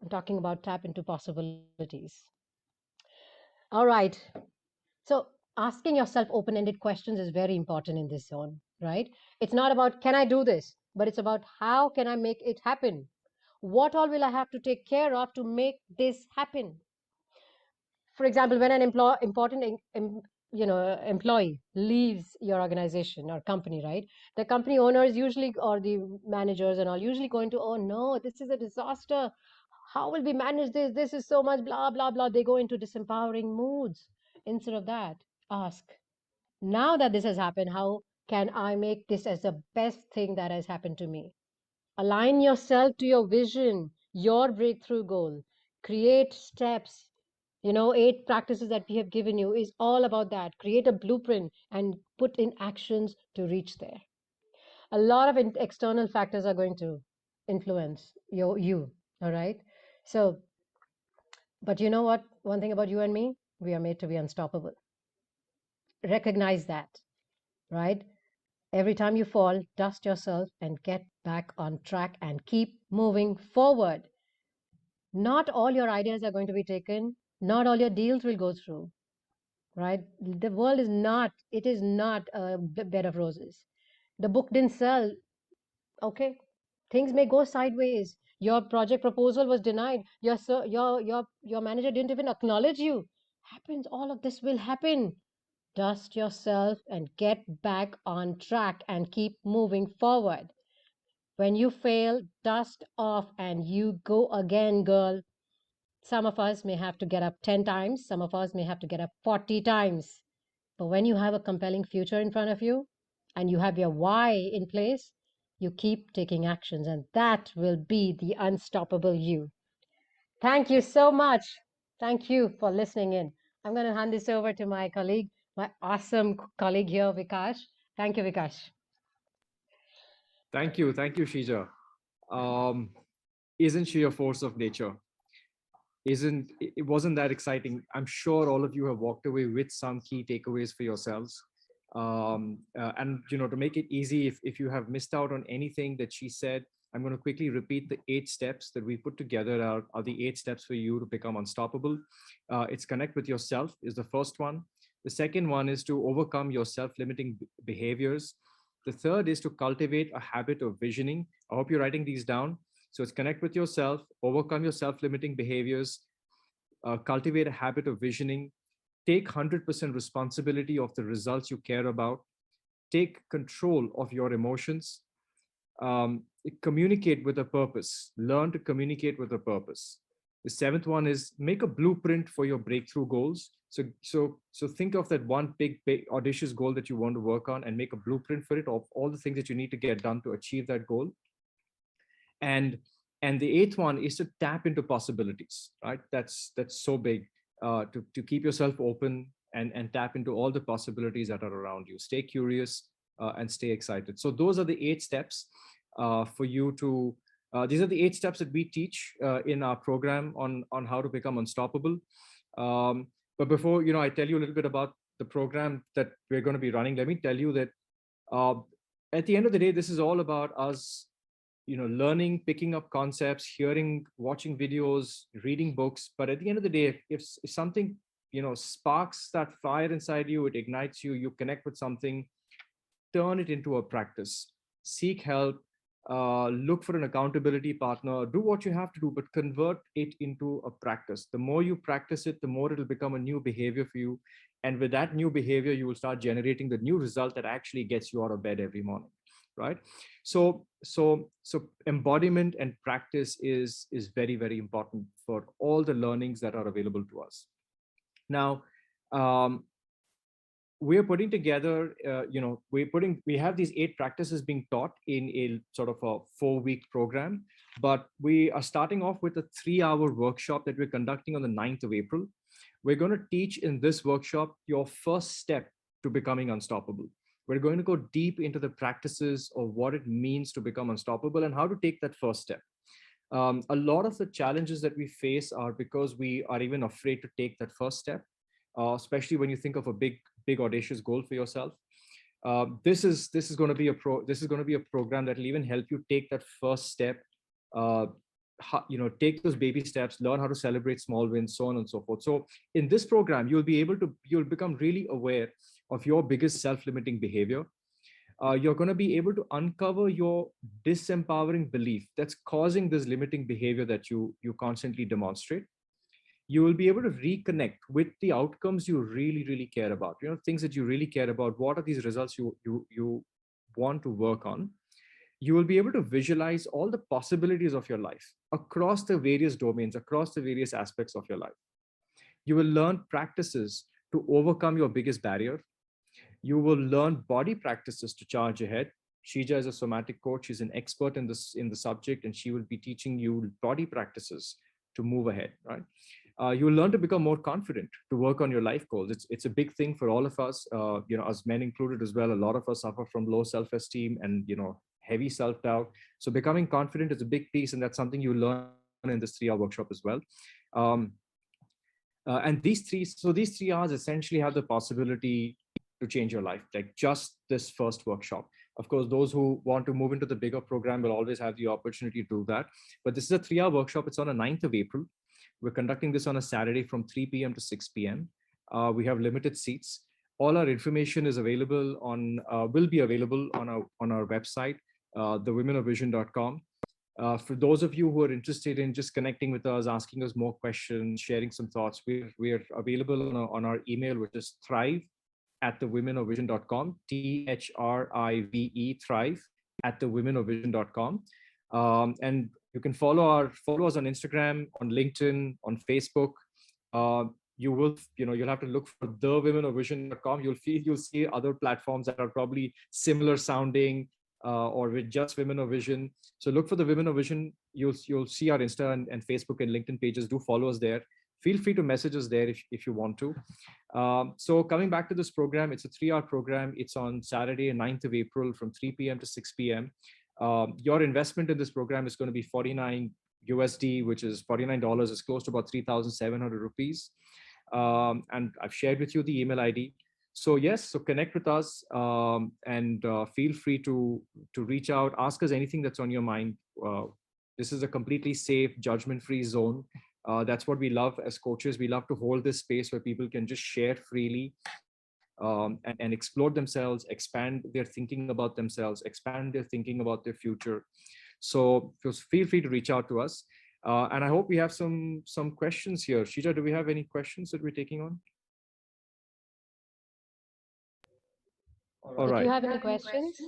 I'm talking about tap into possibilities. All right. So asking yourself open-ended questions is very important in this zone, right? It's not about, can I do this? But it's about, how can I make it happen? What all will I have to take care of to make this happen? For example, when an employee leaves your organization or company, right? The company owners usually, or the managers and all, usually going to, oh no, this is a disaster. How will we manage this? This is so much blah, blah, blah. They go into disempowering moods. Instead of that, ask, now that this has happened, how can I make this as the best thing that has happened to me? Align yourself to your vision, your breakthrough goal. Create steps. 8 practices that we have given you is all about that. Create a blueprint and put in actions to reach there. A lot of external factors are going to influence you. All right. So, but you know what? One thing about you and me, we are made to be unstoppable. recognize that, right? Every time you fall, dust yourself and get back on track and keep moving forward. Not all your ideas are going to be taken, not all your deals will go through, right? The world is not, it is not a bed of roses. The book didn't sell, okay? Things may go sideways. Your project proposal was denied. Your manager didn't even acknowledge you. Happens, all of this will happen. Dust yourself and get back on track and keep moving forward. When you fail, dust off and you go again, girl. Some of us may have to get up 10 times, some of us may have to get up 40 times. But when you have a compelling future in front of you and you have your why in place, you keep taking actions, and that will be the unstoppable you. Thank you so much. Thank you for listening in. I'm going to hand this over to my colleague, my awesome colleague here, Vikash. Thank you, Vikash. Thank you, Shija. Um, isn't she a force of nature? It wasn't that exciting? I'm sure all of you have walked away with some key takeaways for yourselves. And to make it easy, if you have missed out on anything that she said, I'm going to quickly repeat the 8 steps that we put together are the 8 steps for you to become unstoppable. It's connect with yourself is the first one. The second one is to overcome your self-limiting behaviors. The third is to cultivate a habit of visioning. I hope you're writing these down. So it's connect with yourself, overcome your self-limiting behaviors, cultivate a habit of visioning, take 100% responsibility of the results you care about, take control of your emotions, communicate with a purpose, learn to communicate with a purpose. The seventh one is make a blueprint for your breakthrough goals. So think of that one big audacious goal that you want to work on and make a blueprint for it of all the things that you need to get done to achieve that goal. And the eighth one is to tap into possibilities, right? That's so big, to keep yourself open and tap into all the possibilities that are around you. Stay curious and stay excited. So those are the 8 steps for you to. These are the 8 steps that we teach in our program on how to become unstoppable. But before I tell you a little bit about the program that we're going to be running, let me tell you that at the end of the day, this is all about us learning, picking up concepts, hearing, watching videos, reading books. But at the end of the day, if something sparks that fire inside you, it ignites you, you connect with something, turn it into a practice. Seek help, look for an accountability partner, do what you have to do, but convert it into a practice. The more you practice it, the more it'll become a new behavior for you. And with that new behavior, you will start generating the new result that actually gets you out of bed every morning, right? So embodiment and practice is very, very important for all the learnings that are available to us. Now, we're putting together, we have these 8 practices being taught in a sort of a 4-week program, but we are starting off with a 3-hour workshop that we're conducting on the 9th of April. We're going to teach in this workshop your first step to becoming unstoppable. We're going to go deep into the practices of what it means to become unstoppable and how to take that first step. A lot of the challenges that we face are because we are even afraid to take that first step, especially when you think of a big audacious goal for yourself. This is going to be a program that will even help you take that first step. Take those baby steps, learn how to celebrate small wins, so on and so forth. So in this program, you'll become really aware of your biggest self-limiting behavior. You're going to be able to uncover your disempowering belief that's causing this limiting behavior that you constantly demonstrate. You will be able to reconnect with the outcomes you really, really care about. Things that you really care about. What are these results you want to work on? You will be able to visualize all the possibilities of your life across the various domains, across the various aspects of your life. You will learn practices to overcome your biggest barrier. You will learn body practices to charge ahead. Shija is a somatic coach. She's an expert in the subject, and she will be teaching you body practices to move ahead, right? You will learn to become more confident, to work on your life goals. It's a big thing for all of us, as men included as well. A lot of us suffer from low self-esteem and heavy self-doubt. So becoming confident is a big piece, and that's something you learn in this 3-hour workshop as well. And these 3 hours essentially have the possibility to change your life, like just this first workshop. Of course, those who want to move into the bigger program will always have the opportunity to do that. But this is a 3-hour workshop. It's on the 9th of April. We're conducting this on a Saturday from 3 p.m. to 6 p.m. We have limited seats. All our information is available will be available on our website, thewomenofvision.com. For those of you who are interested in just connecting with us, asking us more questions, sharing some thoughts, we're available on our email, which is thrive@thewomenofvision.com, THRIVE, thrive @thewomenofvision.com. And you can follow us on Instagram, on LinkedIn, on Facebook. You'll have to look for thewomenofvision.com. You'll see other platforms that are probably similar sounding, or with just Women of Vision. So look for the Women of Vision. You'll see our Insta and Facebook and LinkedIn pages. Do follow us there. Feel free to message us there if you want to. So coming back to this program, it's a 3-hour program. It's on Saturday, 9th of April from 3 p.m. to 6 p.m. Your investment in this program is going to be 49 USD, which is $49, is close to about 3,700 rupees. And I've shared with you the email ID. So yes, so connect with us, and feel free to reach out, ask us anything that's on your mind. This is a completely safe, judgment-free zone. That's what we love as coaches. We love to hold this space where people can just share freely, and explore themselves, expand their thinking about themselves, expand their thinking about their future. So feel free to reach out to us. And I hope we have some questions here. Shija, do we have any questions that we're taking on? All If right. you have any questions,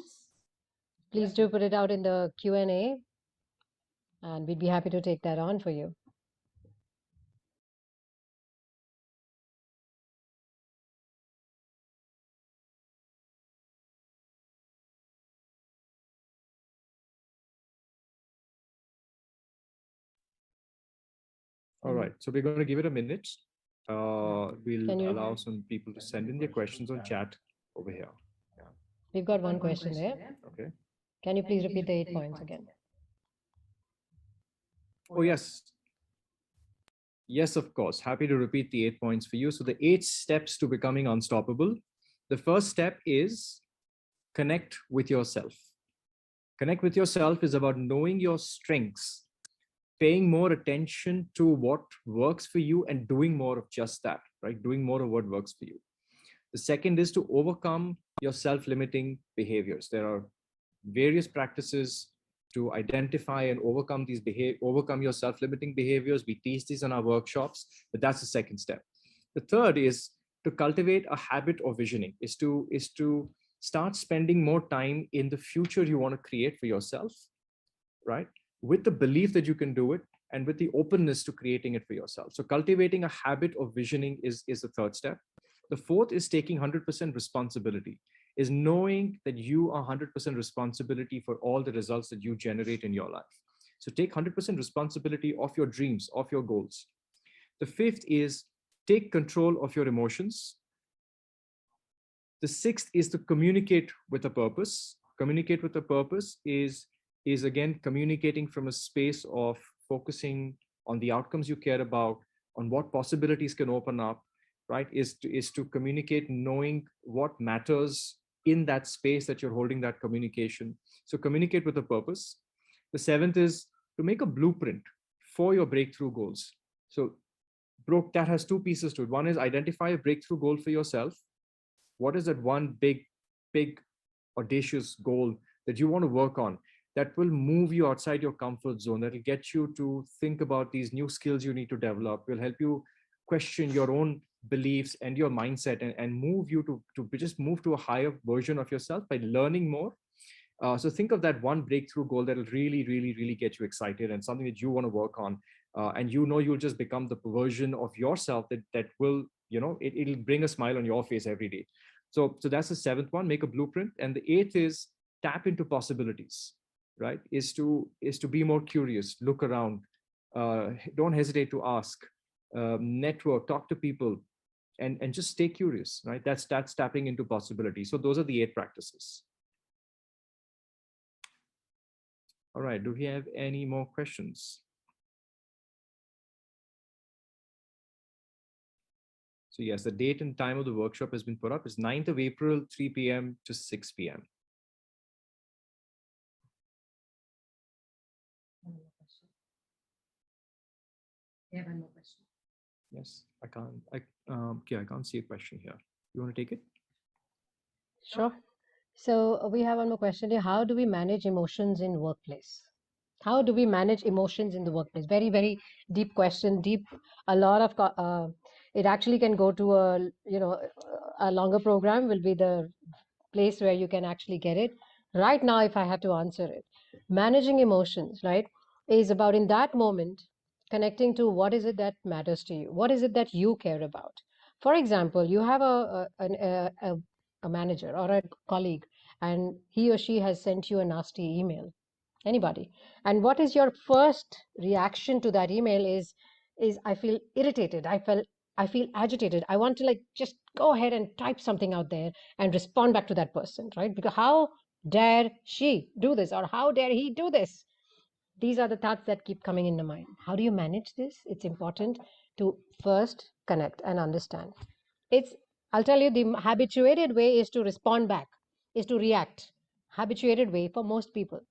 please do put it out in the Q&A, and we'd be happy to take that on for you. All right. So we're going to give it a minute. We'll Can you- allow some people to send in their questions on chat over here. We've got one question there. Okay. Can you please repeat the 8 points again? Oh, yes. Yes, of course. Happy to repeat the 8 points for you. So the 8 steps to becoming unstoppable. The first step is connect with yourself. Connect with yourself is about knowing your strengths, paying more attention to what works for you, and doing more of just that, right? Doing more of what works for you. The second is to overcome your self-limiting behaviors. There are various practices to identify and overcome overcome your self-limiting behaviors. We teach these in our workshops, but that's the second step. The third is to cultivate a habit of visioning, is to start spending more time in the future you want to create for yourself, right? With the belief that you can do it, and with the openness to creating it for yourself. So cultivating a habit of visioning is the third step. The fourth is taking 100% responsibility, is knowing that you are 100% responsibility for all the results that you generate in your life. So take 100% responsibility of your dreams, of your goals. The fifth is take control of your emotions. The sixth is to communicate with a purpose. Communicate with a purpose is again communicating from a space of focusing on the outcomes you care about, on what possibilities can open up, right? Is to communicate knowing what matters in that space that you're holding that communication. So communicate with a purpose. The seventh is to make a blueprint for your breakthrough goals. So that has two pieces to it. One is identify a breakthrough goal for yourself. What is that one big audacious goal that you want to work on, that will move you outside your comfort zone, that will get you to think about these new skills you need to develop, will help you question your own beliefs and your mindset, and move you to just move to a higher version of yourself by learning more. So think of that one breakthrough goal that will really, really, really get you excited, and something that you want to work on. And you'll just become the version of yourself that will, it'll bring a smile on your face every day. So that's the seventh one, make a blueprint. And the eighth is tap into possibilities, right? Is to be more curious, look around, don't hesitate to ask, network, talk to people, and just stay curious, right? That's tapping into possibilities. So those are the 8 practices. All right, do we have any more questions? So yes, the date and time of the workshop has been put up. It's 9th of April, 3 p.m. to 6 p.m. Yeah, one more question. Yes, I can't. I can't see a question here. You want to take it? Sure. So we have one more question here. How do we manage emotions in workplace? How do we manage emotions in the workplace? Very, very deep question. Deep, a lot of it actually can go to a longer program will be the place where you can actually get it. Right now, if I have to answer it, managing emotions, right, is about in that moment connecting to what is it that matters to you? What is it that you care about? For example, you have a manager or a colleague, and he or she has sent you a nasty email. Anybody. And what is your first reaction to that email is I feel irritated. I feel agitated. I want to like just go ahead and type something out there and respond back to that person, right? Because how dare she do this or how dare he do this? These are the thoughts that keep coming in the mind. How do you manage this? It's important to first connect and understand. It's, I'll tell you, the habituated way is to respond back, is to react. Habituated way for most people.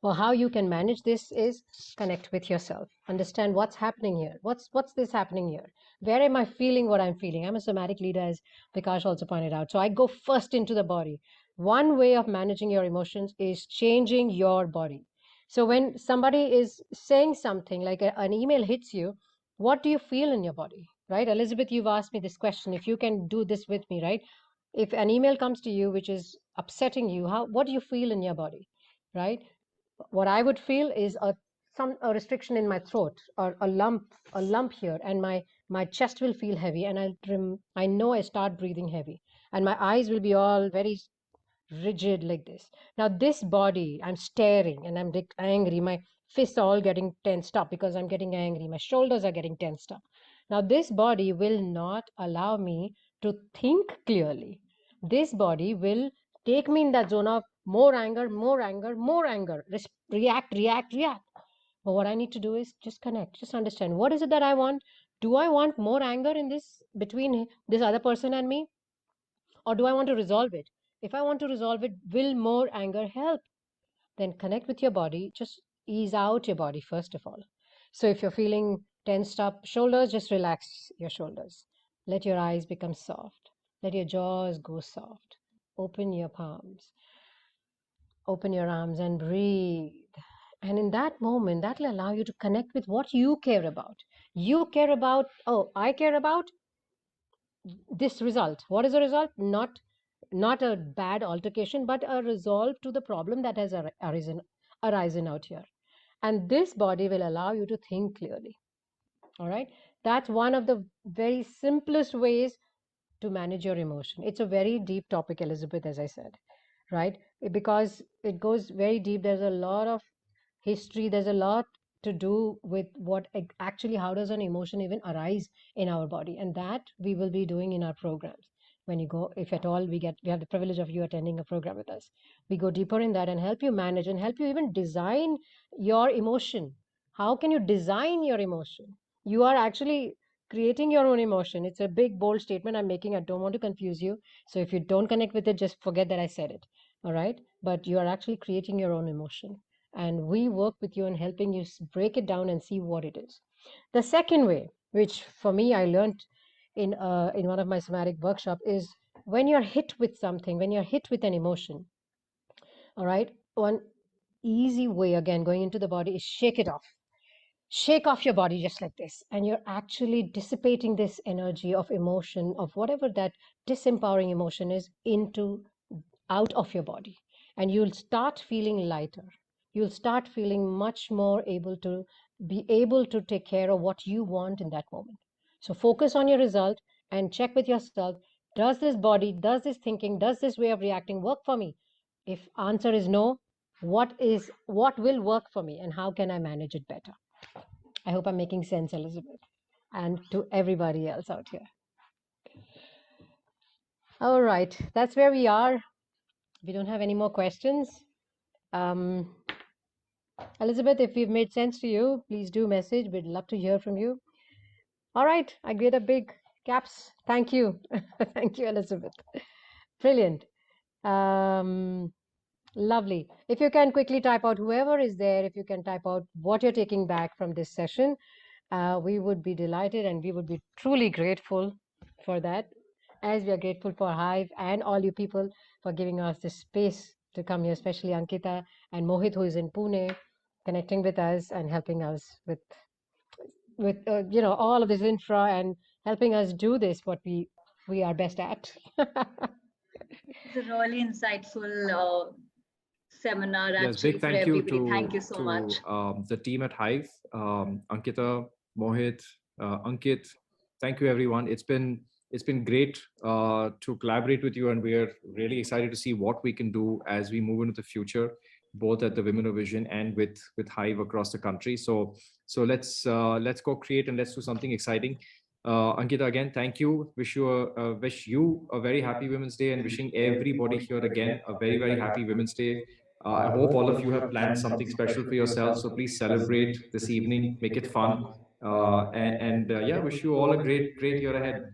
Well, how you can manage this is connect with yourself. Understand what's happening here. What's this happening here? Where am I feeling what I'm feeling? I'm a somatic leader, as Vikash also pointed out. So I go first into the body. One way of managing your emotions is changing your body. So when somebody is saying something like an email hits you, what do you feel in your body? Right? Elizabeth, you've asked me this question. If you can do this with me, right? If an email comes to you which is upsetting you, what do you feel in your body? Right? What I would feel is a restriction in my throat or a lump here, and my chest will feel heavy, and I know I start breathing heavy, and my eyes will be all very rigid like this. Now this body, I'm staring and I'm angry. My fists are all getting tensed up because I'm getting angry. My shoulders are getting tensed up. Now this body will not allow me to think clearly. This body will take me in that zone of more anger, more anger, more anger. React, react, react. But what I need to do is just connect, just understand what is it that I want. Do I want more anger in this between this other person and me? Or do I want to resolve it? If I want to resolve it, will more anger help? Then connect with your body. Just ease out your body, first of all. So if you're feeling tensed up shoulders, just relax your shoulders. Let your eyes become soft. Let your jaws go soft. Open your palms. Open your arms and breathe. And in that moment, that will allow you to connect with what you care about. You care about, oh, I care about this result. What is the result? Not a bad altercation, but a resolve to the problem that has arisen out here. And this body will allow you to think clearly. All right. That's one of the very simplest ways to manage your emotion. It's a very deep topic, Elizabeth, as I said, right? Because it goes very deep. There's a lot of history. There's a lot to do with what actually, how does an emotion even arise in our body? And that we will be doing in our programs. When you go, if at all we have the privilege of you attending a program with us, we go deeper in that and help you manage and help you even design your emotion. How can you design your emotion? You are actually creating your own emotion. It's a big, bold statement I'm making. I don't want to confuse you. So if you don't connect with it, just forget that I said it. All right. But you are actually creating your own emotion. And we work with you in helping you break it down and see what it is. The second way, which for me I learned in one of my somatic workshop, is when you're hit with something, when you're hit with an emotion, all right, one easy way, again, going into the body, is shake it off. Shake off your body just like this, and you're actually dissipating this energy of emotion, of whatever that disempowering emotion is, into out of your body, and you'll start feeling lighter. You'll start feeling much more able to be able to take care of what you want in that moment. So focus on your result and check with yourself, does this body, does this thinking, does this way of reacting work for me? If answer is no, what will work for me and how can I manage it better? I hope I'm making sense, Elizabeth, and to everybody else out here. All right, that's where we are. We don't have any more questions. Elizabeth, if we've made sense to you, please do message. We'd love to hear from you. All right, I get a big caps. Thank you. Thank you, Elizabeth. Brilliant. Lovely. If you can quickly type out, whoever is there, if you can type out what you're taking back from this session, we would be delighted and we would be truly grateful for that, as we are grateful for Hive and all you people for giving us this space to come here, especially Ankita and Mohit, who is in Pune, connecting with us and helping us with all of this infra and helping us do this what we are best at. It's a really insightful seminar, Yes, actually, big for thank you everybody. Thank you so much. to the team at Hive, Ankita, Mohit, Ankit. Thank you, everyone. It's been great to collaborate with you, and we are really excited to see what we can do as we move into the future, both at the Women of Vision and with Hive across the country. So let's go create and let's do something exciting. Ankita, again, thank you. Wish you a very happy Women's Day, and wishing everybody here again a very, very happy Women's Day. I hope all of you have planned something special for yourselves. So please celebrate this evening, make it fun, yeah, wish you all a great, great year ahead.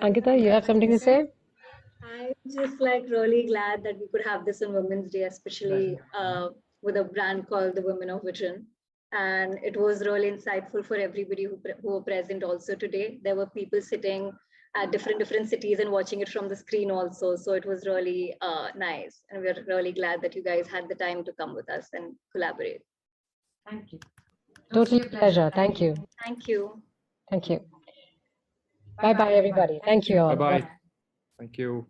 Ankita, you have something to say? I'm just like really glad that we could have this on Women's Day, especially with a brand called the Women of Vision. And it was really insightful for everybody who were present also today. There were people sitting at different cities and watching it from the screen also. So it was really nice. And we're really glad that you guys had the time to come with us and collaborate. Thank you. Totally a pleasure. Thank you. Thank you. Thank you. Bye-bye, everybody. Thank you all. Bye-bye. Thank you.